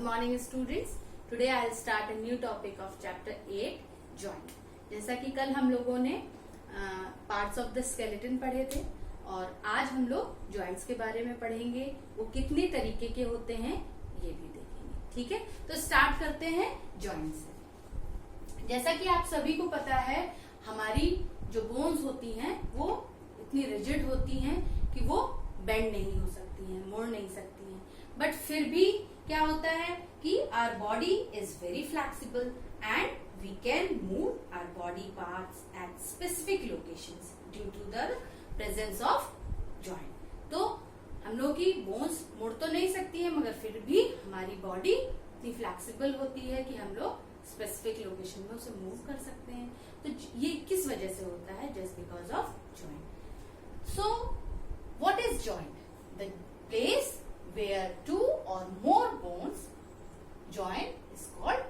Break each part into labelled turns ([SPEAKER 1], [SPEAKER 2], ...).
[SPEAKER 1] morning students. Today I'll start a new topic of chapter 8 joint. जैसा कि कल हम लोगों ने पार्ट्स ऑफ द स्केलेटन पढ़े थे और आज हम लोग जॉइंट्स के बारे में पढ़ेंगे. वो कितने तरीके के होते हैं ये भी देखेंगे. ठीक है, तो स्टार्ट करते हैं जॉइंट से. जैसा कि आप सभी को पता है हमारी जो बोन्स होती हैं वो इतनी रिजिड होती हैं कि वो बेंड नहीं हो सकती हैं, मोड़ नहीं सकती हैं. बट फिर भी क्या होता है कि our body is very flexible and we can move our body parts at specific locations due to the presence of joint. तो हम लोग की बोन्स मुड़ तो नहीं सकती है मगर फिर भी हमारी बॉडी इतनी फ्लेक्सिबल होती है कि हम लोग स्पेसिफिक लोकेशन में उसे मूव कर सकते हैं. तो ये किस वजह से होता है? Just because of joint. So what is joint? The place where two or more bones join is called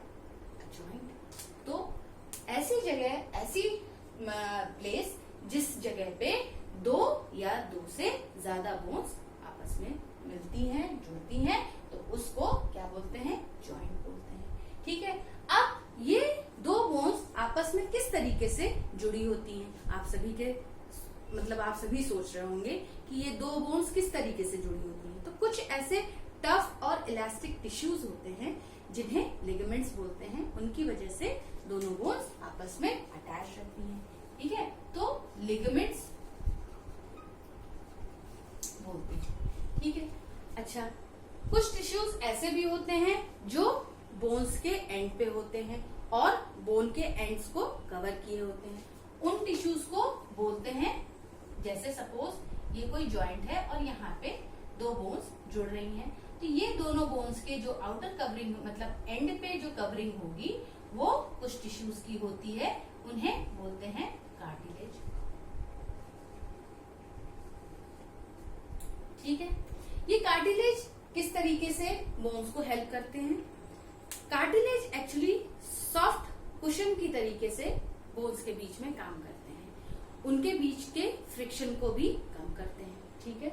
[SPEAKER 1] a joint. तो ऐसी जगह, ऐसी प्लेस जिस जगह पे दो या दो से ज्यादा बोन्स आपस में मिलती हैं, जुड़ती हैं, तो उसको क्या बोलते हैं? जॉइंट बोलते हैं. ठीक है, अब ये दो बोन्स आपस में किस तरीके से जुड़ी होती हैं? आप सभी सोच रहे होंगे कि ये दो बोन्स किस तरीके से जुड़ी होती हैं. तो कुछ ऐसे टफ और इलास्टिक टिश्यूज होते हैं जिन्हें लिगामेंट्स बोलते हैं. उनकी वजह से दोनों बोन्स आपस में अटैच रहती हैं. ठीक है, तो लिगामेंट्स बोलते हैं. ठीक है, अच्छा, कुछ टिश्यूज ऐसे भी होते हैं जो बोन्स के एंड पे होते हैं और बोन के एंड्स को कवर किए होते हैं. उन टिश्यूज को बोलते हैं, जैसे सपोज ये कोई जॉइंट है और यहाँ पे दो बोन्स जुड़ रही हैं, तो ये दोनों बोन्स के जो आउटर कवरिंग मतलब एंड पे जो कवरिंग होगी वो कुछ टिश्यूज की होती है. उन्हें बोलते हैं कार्टिलेज. ठीक है, ये कार्टिलेज किस तरीके से बोन्स को हेल्प करते हैं? कार्टिलेज एक्चुअली सॉफ्ट कुशन की तरीके से बोन्स के बीच में काम करते हैं. उनके बीच के फ्रिक्शन को भी कम करते हैं. ठीक है,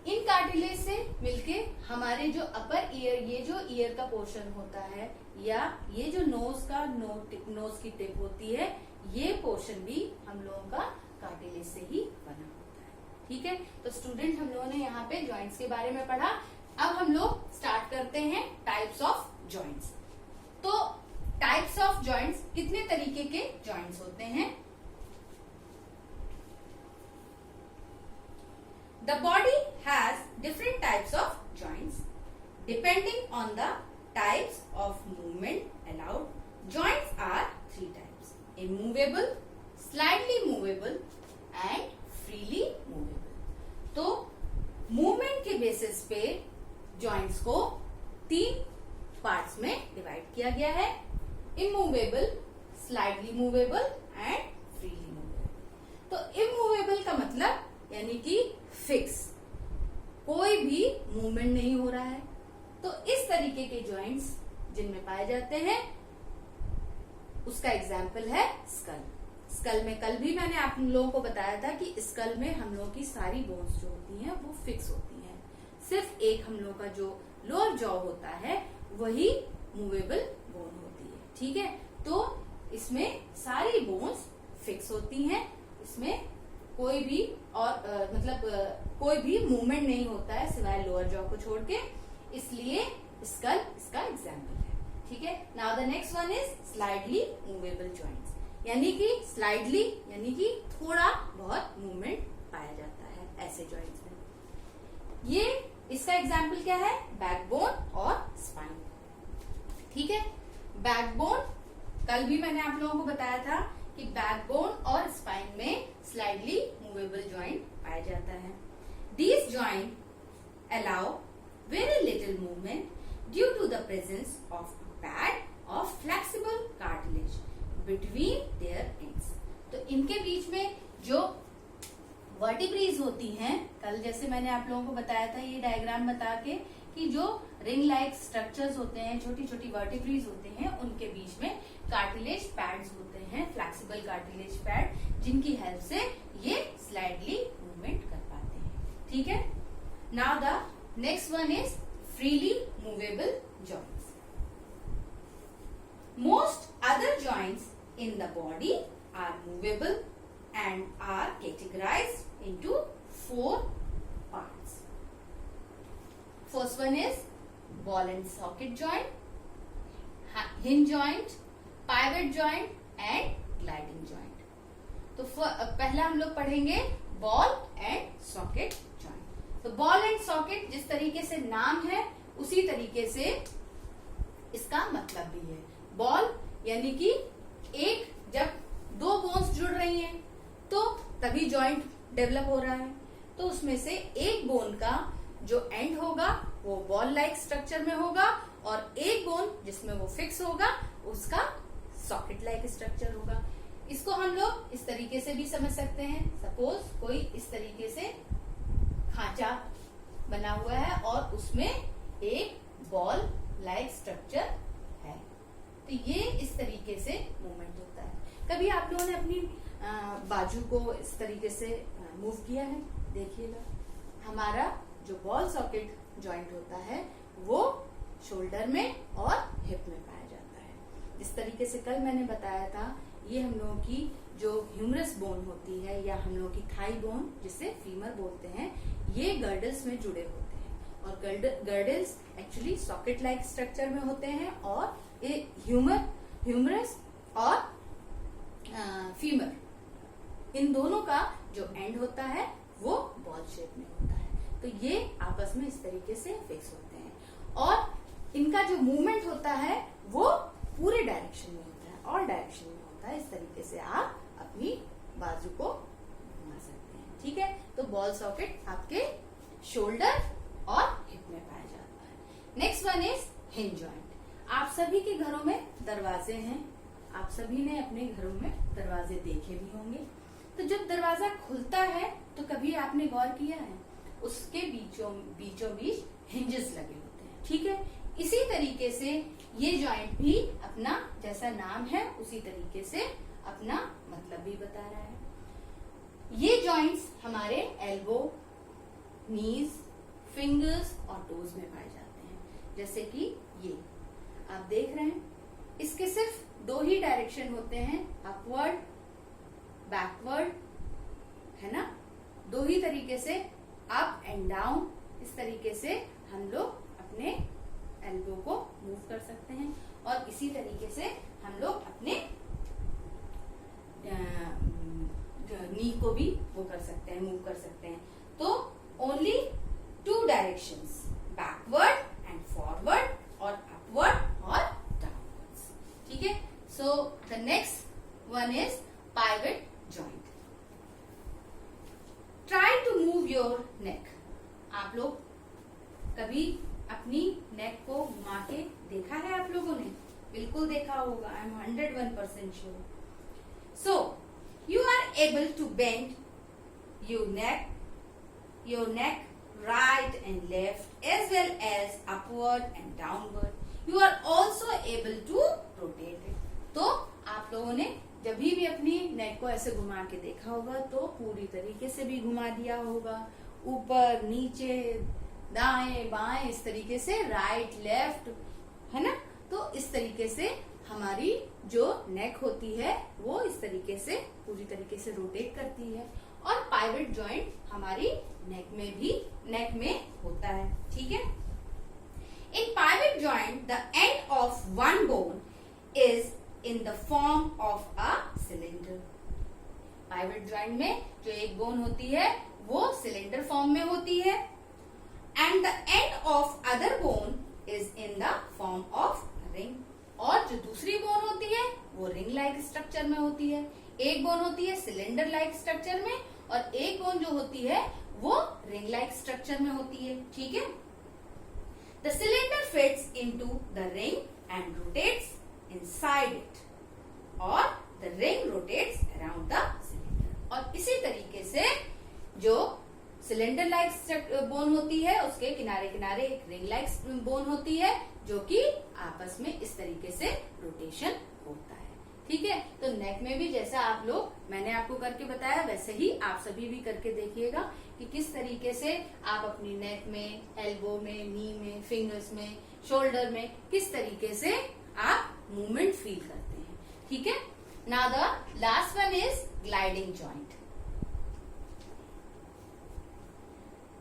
[SPEAKER 1] इन कार्टिलेज से मिलके हमारे जो अपर ईयर, ये जो ईयर का पोर्शन होता है या ये जो नोज की टिप होती है, ये पोर्शन भी हम लोगों का कार्टिलेज से ही बना होता है. ठीक है, तो स्टूडेंट हम लोगों ने यहाँ पे जॉइंट्स के बारे में पढ़ा. अब हम लोग स्टार्ट करते हैं टाइप्स ऑफ जॉइंट्स. तो टाइप्स ऑफ जॉइंट्स, कितने तरीके के जॉइंट्स होते हैं? The body has different types of joints depending on the types of movement allowed. Joints are three types: immovable, slightly movable and freely movable. तो movement के basis पे joints को तीन पार्ट्स में डिवाइड किया गया है: immovable, slightly movable and freely movable. तो इमूवेबल का मतलब यानी कि फिक्स, कोई भी मूवमेंट नहीं हो रहा है. तो इस तरीके के जॉइंट्स जिनमें पाए जाते हैं उसका एग्जाम्पल है स्कल. स्कल में कल भी मैंने आप लोगों को बताया था कि स्कल में हम लोगों की सारी बोन्स जो होती हैं वो फिक्स होती हैं. सिर्फ एक हम लोगों का जो लोअर जॉ होता है वही मूवेबल बोन होती है. ठीक है, तो इसमें सारी बोन्स फिक्स होती हैं. इसमें कोई भी कोई भी मूवमेंट नहीं होता है सिवाय लोअर जॉ को छोड़ के, इसलिए स्कल इसका एग्जाम्पल है. ठीक है, now the next one is slightly movable joints. यानी कि स्लाइडली यानी कि थोड़ा बहुत मूवमेंट पाया जाता है ऐसे जॉइंट्स में. ये इसका एग्जाम्पल क्या है? बैकबोन और स्पाइन. ठीक है, बैकबोन कल भी मैंने आप लोगों को बताया था कि बैकबोन और स्पाइन में स्लाइडली मूवेबल जॉइंट पाया जाता है. These joints allow very little movement due to the presence of a pad of flexible cartilage between their ends. तो इनके बीच में जो वर्टिब्रीज होती हैं, कल जैसे मैंने आप लोगों को बताया था ये डायग्राम बता के कि जो रिंग लाइक स्ट्रक्चर्स होते हैं, छोटी छोटी वर्टिब्रीज होते हैं, उनके बीच में कार्टिलेज पैड्स होते हैं, फ्लेक्सिबल कार्टिलेज पैड, जिनकी हेल्प से ये स्लाइडली मूवमेंट कर पाते हैं. ठीक है, now the next one is freely movable joints. Most other joints in the body are movable and are categorized into 4 parts. First one is ball and socket joint, hinge joint, pivot joint and gliding joint. तो पहला हम लोग पढ़ेंगे ball and socket joint. तो ball and socket जिस तरीके से नाम है उसी तरीके से इसका मतलब भी है। बॉल यानी कि एक जब 2 बोन्स जुड़ रही हैं तो तभी जॉइंट डेवलप हो रहा है, तो उसमें से एक बोन का जो एंड होगा वो बॉल लाइक स्ट्रक्चर में होगा और एक बोन जिसमें वो फिक्स होगा उसका सॉकेट लाइक स्ट्रक्चर होगा। इसको हम लोग इस तरीके से भी समझ सकते हैं। सपोज कोई इस तरीके से खांचा बना हुआ है और उसमें एक बॉल लाइक स्ट्रक्चर है, तो ये इस तरीके से मूवमेंट होता है। कभी आप लोगों ने अपनी बाजू को इस तरीके से मूव किया है? देखिएगा, हमारा जो बॉल सॉकेट जॉइंट होता है वो शोल्डर में और हिप में पाया जाता है। जिस तरीके से कल मैंने बताया था, ये हम लोगों की जो ह्यूमरस बोन होती है या हम लोगों की थाई बोन जिसे फीमर बोलते हैं, ये गर्डल्स में जुड़े होते हैं और girdles actually socket like structure में होते हैं और ये ह्यूमरस और फीमर इन दोनों का जो एंड होता है वो बॉल शेप में होता है। तो ये आपस में इस तरीके से फिक्स होते हैं और इनका जो मूवमेंट होता है वो पूरे डायरेक्शन में होता है, ऑल डायरेक्शन में होता है। इस तरीके से आप अपनी बाजू को घुमा सकते हैं। ठीक है, तो बॉल सॉकेट आपके शोल्डर और हिप में पाया जाता है। Next one is hinge joint. आप सभी के घरों में दरवाजे हैं, आप सभी ने अपने घरों में दरवाजे देखे भी होंगे। तो जब दरवाजा खुलता है तो कभी आपने गौर किया है उसके बीचों बीच हिंजेस लगे होते हैं। ठीक है, इसी तरीके से ये जॉइंट भी अपना जैसा नाम है उसी तरीके से अपना मतलब भी बता रहा है। ये जॉइंट्स हमारे एल्बो, नीज, फिंगर्स और टोज में पाए जाते हैं। जैसे कि ये आप देख रहे हैं, इसके सिर्फ 2 ही डायरेक्शन होते हैं, अपवर्ड, बैकवर्ड, है ना। 2 ही तरीके से अप एंड डाउन, इस तरीके से हम लोग अपने एल्बो को मूव कर सकते हैं और इसी तरीके से हम लोग अपने नी को भी वो कर सकते हैं, मूव कर सकते हैं। तो only 2 directions, backward and forward और अपवर्ड और डाउनवर्ड्स। ठीक है, so the next one is pivot joint. Try to move your neck. आप लोग कभी अपनी नेक को घुमा के देखा है? आप लोगों ने बिल्कुल देखा होगा, I am 101% sure. So you are able to bend your neck right and left as well as upward and downward. You are also able to rotate it. तो आप लोगों ने जब भी अपनी नेक को ऐसे घुमा के देखा होगा तो पूरी तरीके से भी घुमा दिया होगा, ऊपर नीचे दाएं बाएं, इस तरीके से राइट लेफ्ट, है ना। तो इस तरीके से हमारी जो नेक होती है वो इस तरीके से पूरी तरीके से रोटेट करती है और पाइवट जॉइंट हमारी नेक में होता है। ठीक है, in pivot joint the end of one bone is in the form of a cylinder. Pivot joint में जो एक बोन होती है वो सिलेंडर फॉर्म में होती है and the end of other bone is in the form of ring. और जो दूसरी बोन होती है वो रिंग लाइक स्ट्रक्चर में होती है। एक बोन होती है सिलेंडर लाइक स्ट्रक्चर में और एक बोन जो होती है वो रिंग लाइक स्ट्रक्चर में होती है। ठीक है, the cylinder fits into the ring and rotates inside it और the ring rotates around the cylinder. और इसी तरीके से जो सिलेंडर लाइक बोन होती है उसके किनारे किनारे एक रिंग लाइक बोन होती है जो कि आपस में इस तरीके से रोटेशन होता है। ठीक है। तो नेक में भी जैसा आप लोग, मैंने आपको करके बताया वैसे ही आप सभी भी करके देखिएगा कि किस तरीके से आप अपनी नेक में, एल्बो में, नी में, फिंगर्स में, शोल्डर में किस तरीके से आप मूवमेंट फील करते हैं। ठीक है। Now the last one is gliding joint.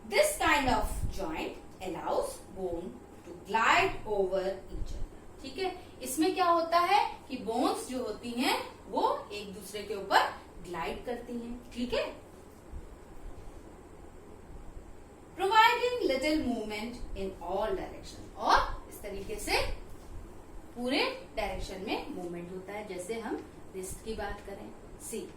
[SPEAKER 1] This kind of joint allows bone to glide over each other. ठीक है। इसमें क्या होता है कि बोन्स जो होती हैं वो एक दूसरे के ऊपर ग्लाइड करती हैं। ठीक है। Providing little movement in all direction, और इस तरीके से पूरे डायरेक्शन में मूवमेंट होता है। जैसे हम रिस्ट की बात करें, सी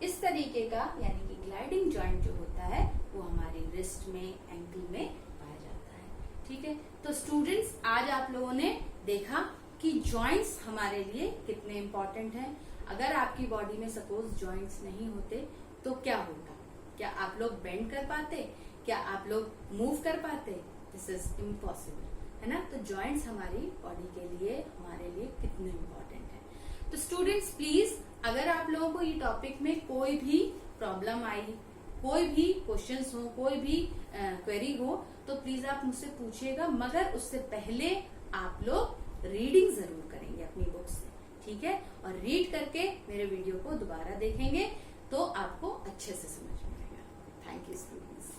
[SPEAKER 1] इस तरीके का, यानी कि ग्लाइडिंग जॉइंट जो होता है वो हमारी रिस्ट में, एंकल में पाया जाता है। ठीक है। तो स्टूडेंट्स, आज आप लोगों ने देखा कि जॉइंट्स हमारे लिए कितने इंपॉर्टेंट हैं। अगर आपकी बॉडी में सपोज जॉइंट्स नहीं होते तो क्या होता? क्या आप लोग बेंड कर पाते? क्या आप लोग मूव कर पाते? दिस इज इम्पॉसिबल, है ना। तो जॉइंट्स हमारी बॉडी के लिए, हमारे लिए कितने इंपॉर्टेंट है। तो स्टूडेंट्स प्लीज, अगर आप लोगों को ये टॉपिक में कोई भी प्रॉब्लम आई, कोई भी क्वेश्चंस हो, कोई भी क्वेरी हो, तो प्लीज आप मुझसे पूछिएगा, मगर उससे पहले आप लोग रीडिंग जरूर करेंगे अपनी बुक से। ठीक है। और रीड करके मेरे वीडियो को दोबारा देखेंगे तो आपको अच्छे से समझ में आएगा। Thank you students.